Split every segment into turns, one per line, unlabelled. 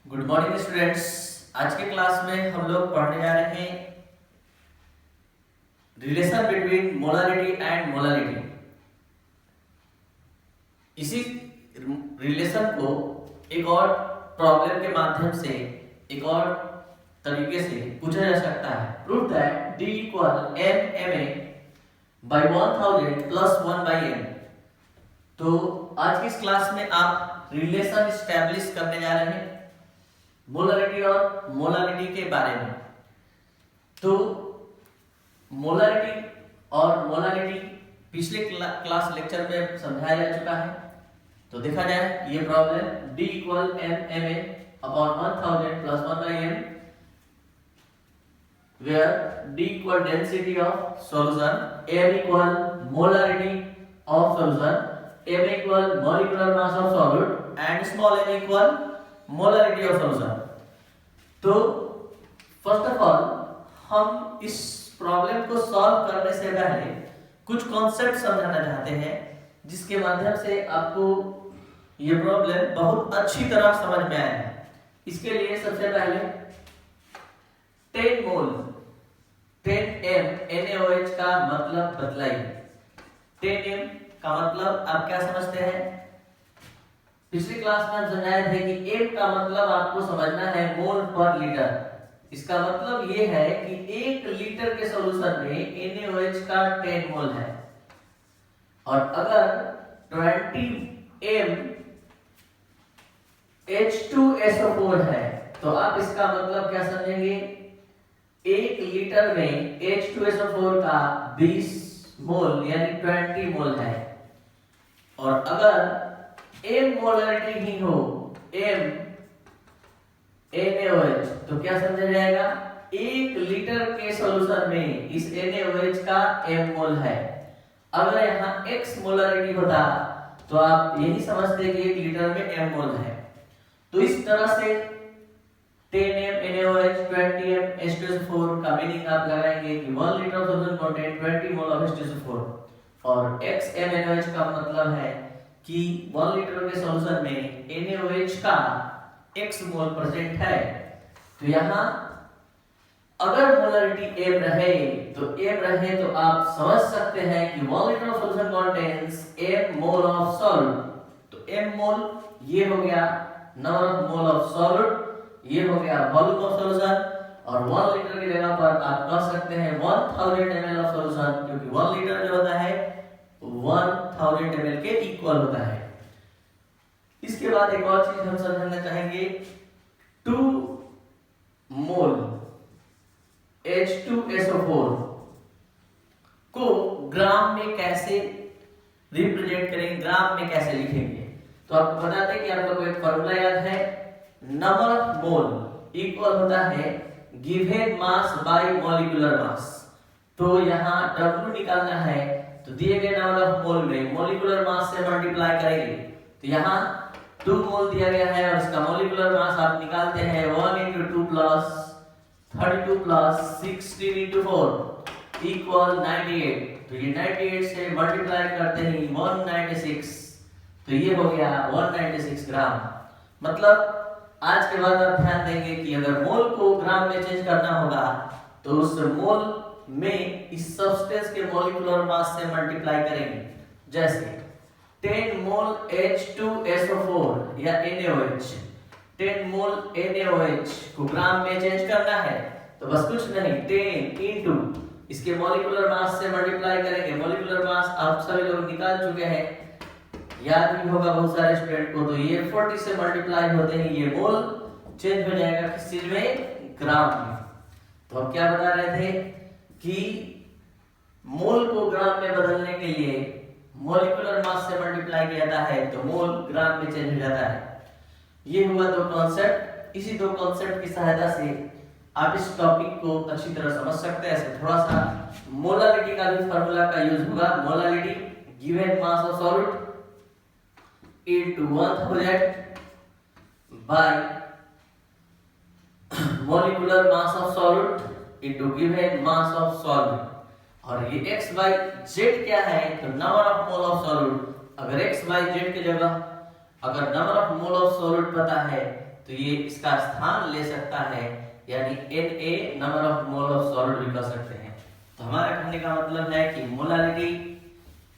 Good morning students. आज के class में हम लोग पढ़ने जा रहे हैं relation between molarity and molality. इसी रिलेशन को एक और प्रॉब्लम के माध्यम से एक और तरीके से पूछा जा सकता है। Prove that D equal m ma by 1000 plus 1 by m। तो आज की इस क्लास में आप रिलेशन स्टैब्लिश करने जा रहे हैं मोलारिटी और मोलालिटी के बारे में। तो मोलारिटी और मोलालिटी पिछले क्लास लेक्चर में समझाया जा चुका है। तो देखा जाए ये problem D equal m ma upon 1000 plus 1 by m where D equal density of solution, m equal molarity of solution, m equal molecular mass of solute and small m equal molarity of solution। तो first of all हम इस problem को solve करने से पहले कुछ concept समझाना चाहते हैं जिसके माध्यम से आपको ये प्रॉब्लम बहुत अच्छी तरह समझ में आए। इसके लिए सबसे पहले 10 मोल 10m NaOH का मतलब बतलाइए। 10m का मतलब आप क्या समझते हैं? पिछली क्लास में हम समझाए थे कि m का मतलब आपको समझना है मोल पर लीटर। इसका मतलब ये है कि 1 लीटर के सॉल्यूशन में NaOH का 10 मोल है और अगर 20m H2SO4 है तो आप इसका मतलब क्या समझेंगे? 1 लीटर में H2SO4 का 20 मोल यानी 20 मोल है। और अगर m मोलरिटी ही हो m NaOH तो क्या समझा जाएगा? 1 लीटर के सॉल्यूशन में इस NaOH का m मोल है। अगर यहाँ x मोलरिटी होता तो आप यही समझते कि 1 लीटर में m मोल है। तो इस तरह से 10m NaOH 20m H2SO4 का मीनिंग आप लगाएंगे कि 1 litre of solution contain 20 mole of H2SO4 और x MnOH का मतलब है कि 1 लीटर के सॉल्यूशन में NaOH का x मोल प्रेजेंट है। तो यहाँ अगर मोलरिटी m रहे तो आप समझ सकते हैं कि 1 litre of solution contains m mole of solute. तो m मोल ये हो गया number of mole of solute, ये हो गया वॉल्यूम ऑफ सॉल्यूशन और 1 लीटर की जगह पर आप कह सकते हैं 1000 ml ऑफ सॉल्यूशन, क्योंकि 1 लीटर जो होता है 1000 ml के इक्वल होता है। इसके बाद एक और चीज हम समझना चाहेंगे, 2 मोल H2SO4 को ग्राम में कैसे रिप्रेजेंट करेंगे, ग्राम में कैसे लिखेंगे। तो आपको बता दें कि आप लोगों को एक फॉर्मूला याद है, नंबर ऑफ मोल इक्वल होता है गिवन मास बाय मॉलिक्यूलर मास। तो यहाँ W निकालना है तो दिए गए नंबर ऑफ मोल में मॉलिक्यूलर मास से मल्टीप्लाई करेंगे। तो यहाँ 2 मोल दिया गया है और इसका मॉलिक्यूलर मास आप निकालते हैं 1 × 2 + 32 + 16 × 4 इक्वल 98। तो ये 98 से मल्टीप्लाई करते ही 196, तो ये हो गया 196 ग्राम। मतलब आज के बाद आप ध्यान देंगे कि अगर मोल को ग्राम में चेंज करना होगा तो उस मोल में इस सब्सटेंस के मॉलिक्यूलर मास से मल्टीप्लाई करेंगे। जैसे 10 मोल H2SO4 या NaOH, 10 मोल NaOH को ग्राम में चेंज करना है तो बस कुछ नहीं 10 इंटू इसके मॉलिक्यूलर मास से मल्टीप्लाई करेंगे। मॉलिक्यूलर मास आप सभी लोग निकाल चुके हैं, याद भी होगा बहुत सारे स्टूडेंट को। तो ये 40 से मल्टीप्लाई होते ही ये मोल चेंज हो जाएगा किस चीज में? ग्राम में। तो हम क्या बता रहे थे कि मोल को ग्राम में बदलने के लिए मॉलिक्यूलर मास से मल्टीप्लाई किया जाता है तो मोल ग्राम में चेंज हो जाता है। ये हुआ 2 कॉन्सेप्ट। इसी 2 कॉन्सेप्ट की सहायता से आप इस टॉपिक को अच्छी तरह समझ सकते हैं। ऐसे थोड़ा सा मोलालिटी का भी फार्मूला का यूज होगा। Molality given mass of solute into 1000 by molecular mass of solute into given mass of solute। और ये x by z क्या है? तो number of mole of solute. अगर x by z की जगह अगर number of mole of solute पता है तो ये इसका स्थान ले सकता है, यानी Na number of mole of solid भी कह सकते हैं। तो हमारा कहने का मतलब है कि मोलारिटी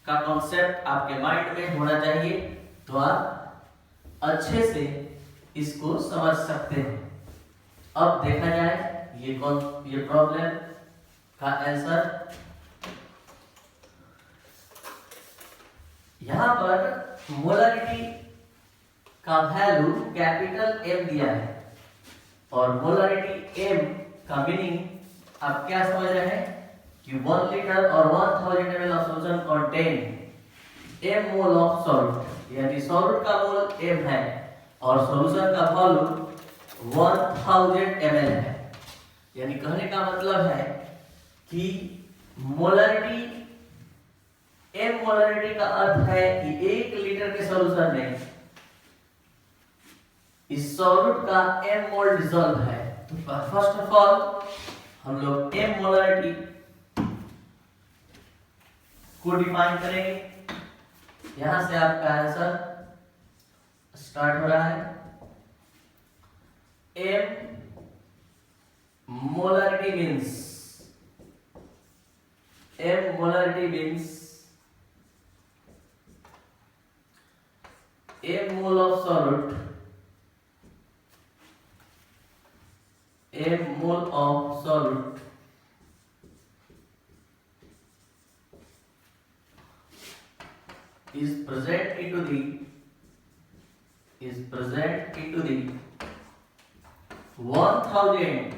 का कॉन्सेप्ट आपके माइंड में होना चाहिए, तो आप अच्छे से इसको समझ सकते हैं। अब देखा जाए ये प्रॉब्लम का आंसर। यहां पर मोलारिटी का वैल्यू कैपिटल M दिया है और मोलारिटी M का मीनिंग आप क्या समझ रहे हैं कि 1 लीटर और 1000 ml of solution contain M mole of solute, यानी सॉल्यूट का मोल M है और सॉल्यूशन का वॉल्यूम 1000 ml है। यानी कहने का मतलब है कि मोलारिटी M मोलारिटी का अर्थ है कि 1 लीटर के सॉल्यूशन में इस सॉल्यूट का M मोल डिसॉल्व है। तो फर्स्ट ऑफ ऑल हम लोग M मोलारिटी को डिफाइन करेंगे। यहां से आपका आंसर स्टार्ट हो रहा है। M molarity means M mole of solute, M mole of solute is present into the 1000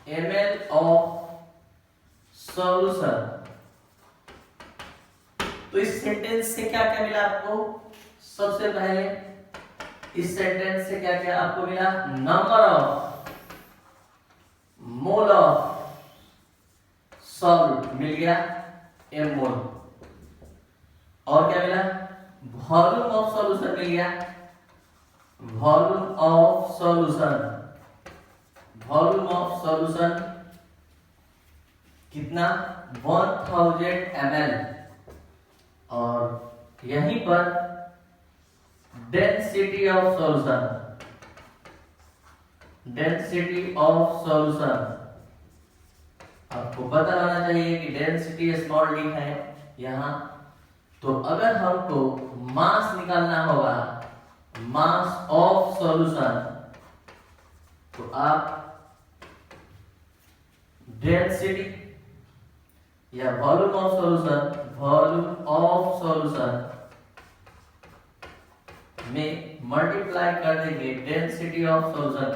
ml of solution। तो इस सेंटेंस से क्या क्या मिला आपको? सबसे पहले इस सेंटेंस से क्या क्या आपको मिला? Number of mole of solute मिल गया M मोल, और क्या मिला? वॉल्यूम ऑफ सॉल्यूशन मिल गया, वॉल्यूम ऑफ सॉल्यूशन कितना? 1000 ml। और यहीं पर डेंसिटी ऑफ सॉल्यूशन आपको पता होना चाहिए कि डेंसिटी स्मॉल डी है यहां। तो अगर हमको मास निकालना होगा, मास ऑफ सॉल्यूशन, तो आप डेंसिटी या वॉल्यूम ऑफ सॉल्यूशन में मल्टीप्लाई कर देंगे डेंसिटी ऑफ सॉल्यूशन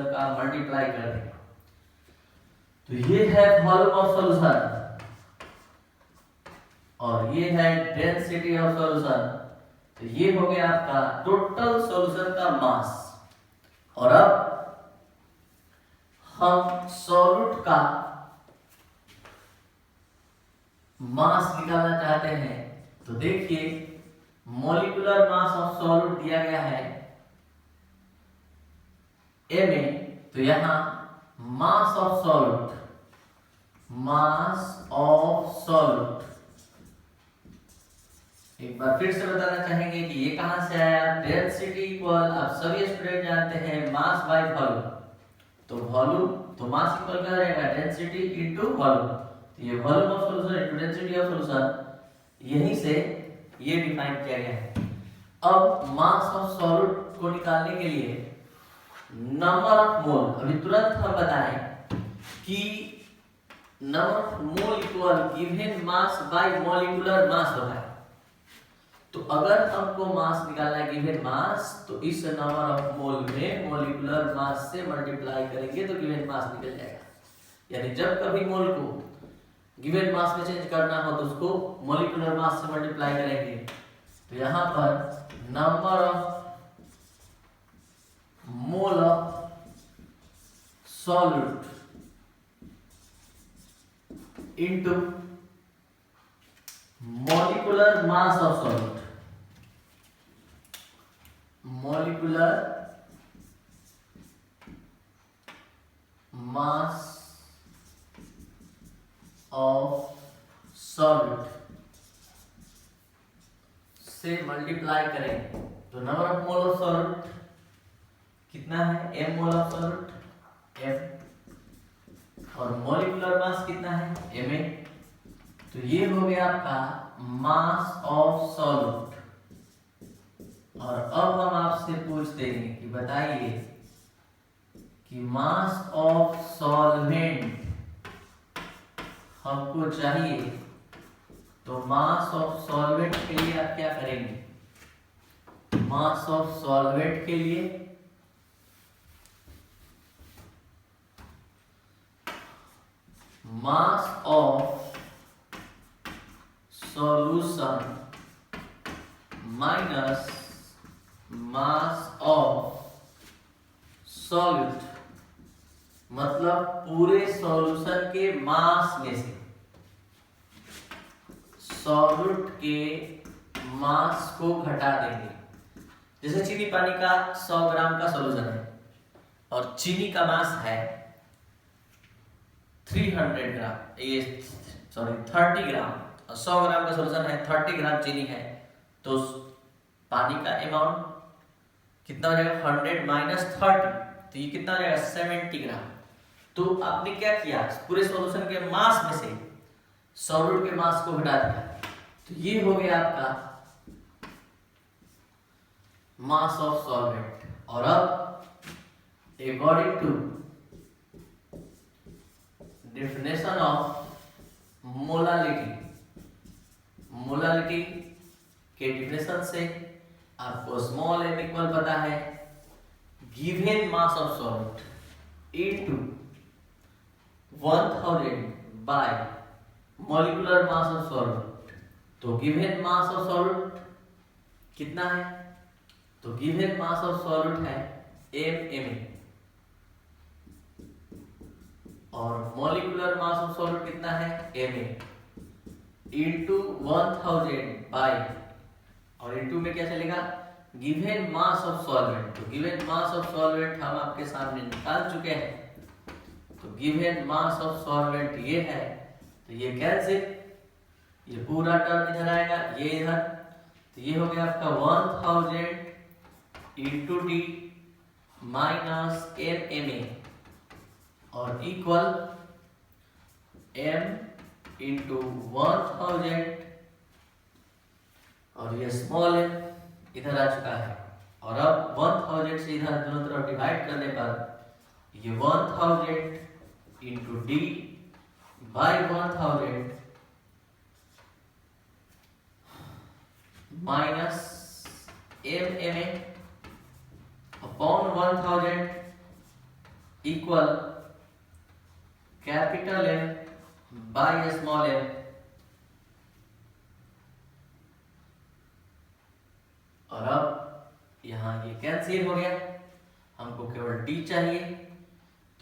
का मल्टीप्लाई कर देंगे। तो ये है वॉल्यूम ऑफ सॉल्यूशन और ये है डेंसिटी ऑफ सॉल्यूशन। तो ये हो गया आपका टोटल सॉल्यूशन का मास। और अब हम सॉल्यूट का मास निकालना चाहते हैं। तो देखिए मॉलिक्यूलर मास ऑफ सॉल्यूट दिया गया है Ma, तो यहां मास ऑफ सॉल्यूट एक बार फिर से बताना चाहेंगे कि ये कहां से आया? डेंसिटी इक्वल, आप सभी स्टूडेंट जानते हैं, मास बाय वॉल्यूम। तो वॉल्यूम तो मास इक्वल क्या रहेगा? Density into volume. तो ये volume of solution into density of solution, यहीं से ये डिफाइन किया गया है। अब मास ऑफ सॉल्यूट को निकालने के लिए नंबर ऑफ मोल, अभी तुरंत हम बताएं कि number of mole equal given mass by molecular मास होता है। तो अगर हमको मास निकालना है गिवन मास, तो इस नंबर ऑफ मोल में मॉलिक्यूलर मास से मल्टीप्लाई करेंगे तो गिवन मास निकल जाएगा। यानी जब कभी मोल को गिवन मास में चेंज करना हो तो उसको मॉलिक्यूलर मास से मल्टीप्लाई करेंगे। तो यहां पर number of mole of solute into molecular mass of solute, molecular mass of solute से मल्टीप्लाई करेंगे तो number of mole of solute कितना है, m mole of solute m, और मॉलिक्यूलर मास कितना है ma। तो ये हो गया आपका मास ऑफ सॉल्यूट। और अब हम आपसे पूछते हैं कि बताइए कि मास ऑफ सॉल्वेंट हमको चाहिए, तो मास ऑफ सॉल्वेंट के लिए आप क्या करेंगे, मास ऑफ सॉल्वेंट के लिए mass of solution minus mass of solute, मतलब पूरे सॉल्यूशन के मास में से सॉल्यूट के मास को घटा देंगे। जैसे चीनी पानी का 100 ग्राम का सॉल्यूशन है और चीनी का मास है 300 ग्राम, ये सॉरी 30 ग्राम, और 100 ग्राम का सॉल्यूशन है 30 ग्राम चीनी है, तो पानी का अमाउंट कितना हो जाएगा 100 माइनस 30, तो ये कितना हो जाएगा 70 ग्राम। तो आपने क्या किया, पूरे सॉल्यूशन के मास में से सॉल्यूट के मास को घटा दिया, तो ये हो गया आपका मास ऑफ सॉल्वेंट। और अब according to definition of molality, molality के डेफिनेशन से आपको स्मॉल m इक्वल पता है given mass of solvent into 1000 by molecular mass of solvent. तो गिवन मास ऑफ सॉल्वेंट कितना है, तो गिवन मास ऑफ सॉल्वेंट है m और मॉलिक्यूलर मास ऑफ सॉल्वेंट कितना है ma इनटू 1000 बाय, और इनटू में क्या चलेगा गिवन मास ऑफ सॉल्वेंट। तो गिवन मास ऑफ सॉल्वेंट हम आपके सामने निकाल चुके हैं, तो गिवन मास ऑफ सॉल्वेंट ये है, तो ये कैंसिल, ये पूरा टर्म इधर आएगा, ये इधर, तो ये हो गया आपका 1000 इंटू डी माइनस ma और इक्वल m इंटू 1000, और ये स्मॉल m इधर आ चुका है, और अब 1000 से इधर दोनों तरफ डिवाइड करने पर ये 1000 into D by 1000 minus ma upon 1000 equal capital M by small m। और अब यहाँ ये कैंसिल हो गया, हमको केवल d चाहिए,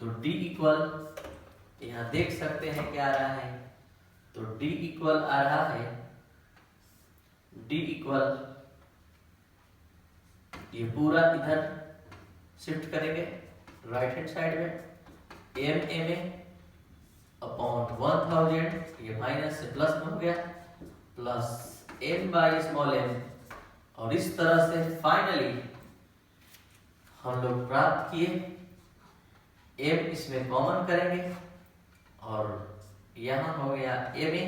तो d इक्वल यहाँ देख सकते हैं क्या आ रहा है, तो d इक्वल आ रहा है, d इक्वल ये पूरा इधर शिफ्ट करेंगे राइट हैंड साइड में ma अपॉन 1000, ये माइनस से प्लस में हो गया, plus m by small m, और इस तरह से फाइनली हम लोग प्राप्त किए m इसमें कॉमन करेंगे, और यहाँ हो गया ma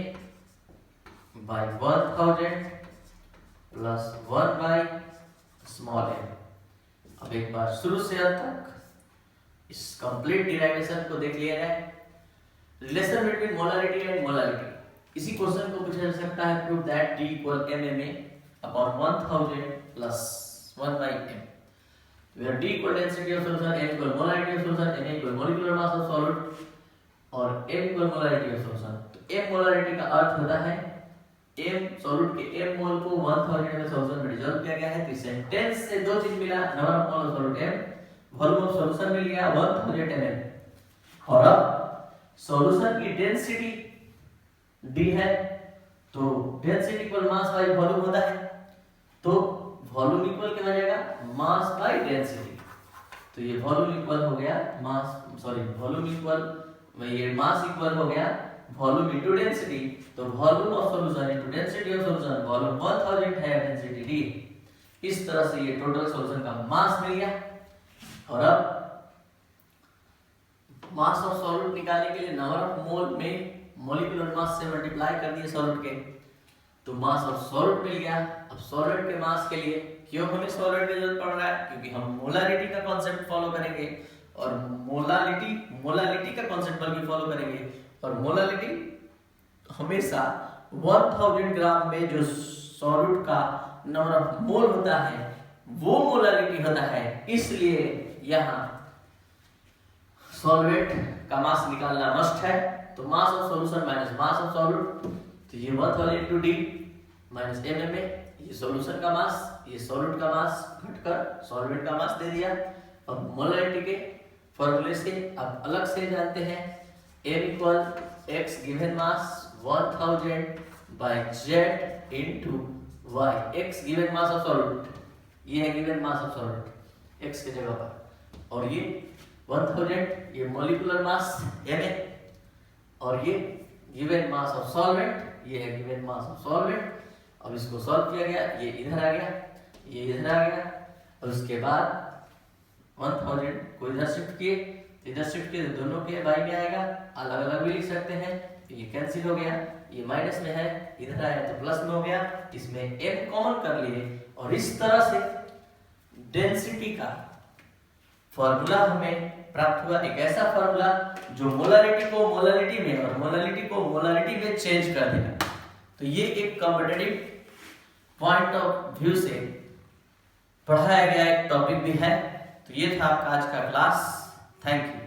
by 1000 plus 1 by small m। अब एक बार शुरू से अंत तक इस कंप्लीट डिराइवेशन को देख लिया जाए। Relation between molarity and molarity, इसी क्वेश्चन को पूछा जा सकता है, prove that D equal MMA upon 1000 plus 1 by m, where D equal density of solution, M equal molarity of solution, Na equal molecular mass of solute और M equal molarity of solution. तो M molarity का अर्थ होता है M solute के M मोल को 1000 में solution में dissolve किया गया है। तो सेंटेंस से दो चीज मिला, number of mole of solute M, volume of solution मिल गया 1000 ml, और अब सॉल्यूशन की डेंसिटी D है, तो density equal mass by volume होता है, तो वॉल्यूम इक्वल क्या हो जाएगा मास बाय डेंसिटी। तो ये वॉल्यूम इक्वल हो गया मास, सॉरी वॉल्यूम इक्वल, ये मास इक्वल हो गया वॉल्यूम इनटू डेंसिटी, तो volume of solution into density of solution, volume 1000 है, डेंसिटी d। इस तरह से ये टोटल सॉल्यूशन का मास मिल गया। और अब मास ऑफ सॉल्यूट निकालने के लिए नंबर ऑफ मोल में मॉलिक्यूलर मास से मल्टीप्लाई कर दिए सॉल्यूट के, तो मास ऑफ सॉल्यूट मिल गया। अब सॉल्यूट के मास के लिए क्यों हमें सॉल्यूट की जरूरत पड़ रहा है, क्योंकि हम मोलारिटी का कांसेप्ट फॉलो करेंगे और मोलालिटी का कांसेप्ट बल्कि फॉलो करेंगे। और मोलालिटी हमेशा 1000 ग्राम में जो सॉल्यूट का नंबर ऑफ मोल होता है वो मोलालिटी होता है, इसलिए यहाँ सॉल्वेंट का मास निकालना मस्ट है। तो mass of solution minus mass of solute, तो ये 1000 इनटू d माइनस एमएम, ये सॉल्यूशन का मास, ये सॉल्यूट का मास घटकर सॉल्वेंट का मास दे दिया। अब मोलारिटी के फॉर्मूले से आप अलग से जानते हैं m equal x given mass 1000 by z into y। x given mass of solute, ये है given mass of solute x की जगह पर, और ये 1000 ये मॉलिक्यूलर मास m है, और ये गिवन मास ऑफ सॉल्वेंट, ये है गिवन मास ऑफ सॉल्वेंट। अब इसको सॉल्व किया गया, ये इधर आ गया, ये इधर आ गया, और उसके बाद 1000 को इधर शिफ्ट किए, इधर शिफ्ट किए तो दोनों के बाई में आएगा, अलग अलग भी लिख सकते हैं, ये कैंसिल हो गया, ये माइनस में है, इधर आया तो प्लस में हो गया, इसमें m कॉमन कर लिए, और इस तरह से डेंसिटी का फॉर्मूला हमें प्राप्त हुआ। एक ऐसा फॉर्मूला जो मोलारिटी को मोलालिटी में और मोलालिटी को मोलारिटी में चेंज कर देगा। तो ये एक कॉम्पिटिटिव पॉइंट ऑफ व्यू से पढ़ाया गया एक टॉपिक भी है। तो ये था आपका आज का क्लास। Thank you.